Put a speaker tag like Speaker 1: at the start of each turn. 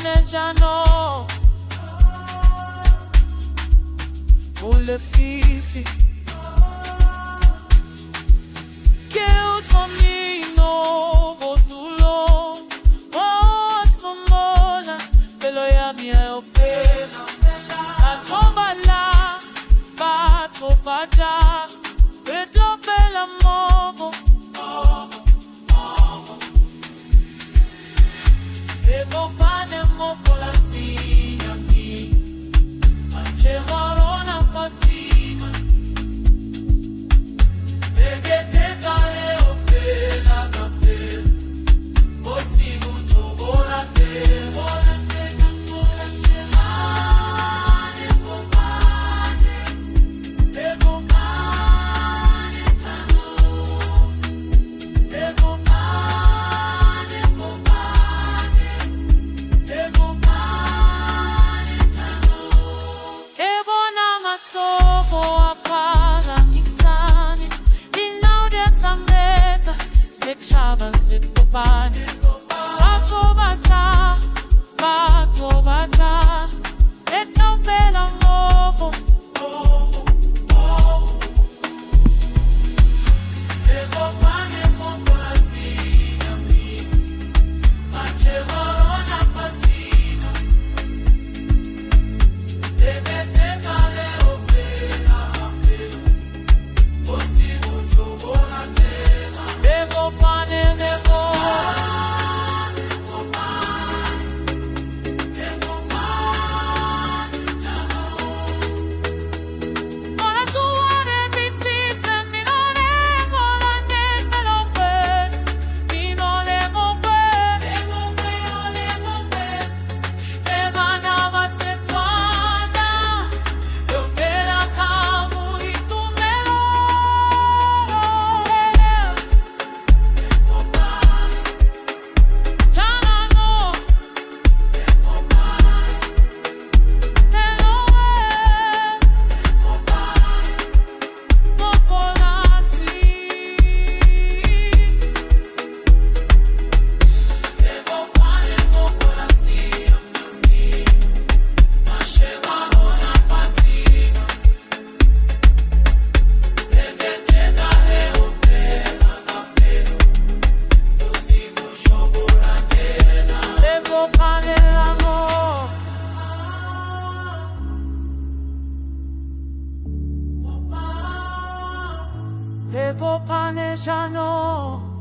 Speaker 1: panejano Ule fifi Que utomino botulo Os momola Pelo ya mia opela Atomba la Bato bada Pedlo pela mogo Ego pane mokola siyami Manche horona patima Begete kare opela kapel Osigu chobora te volante volante Mane kopane Ego pane chano Ego pane kopane Ego pane chano Ebo na matoko apara kisani Inaude tambeta Sekshaban sekopane Bato bata Etno pela movo Ego pane mokola siyami Manche horona patina Begete kare opela apela Osigu chobora tema Ego pane ego Ego panejano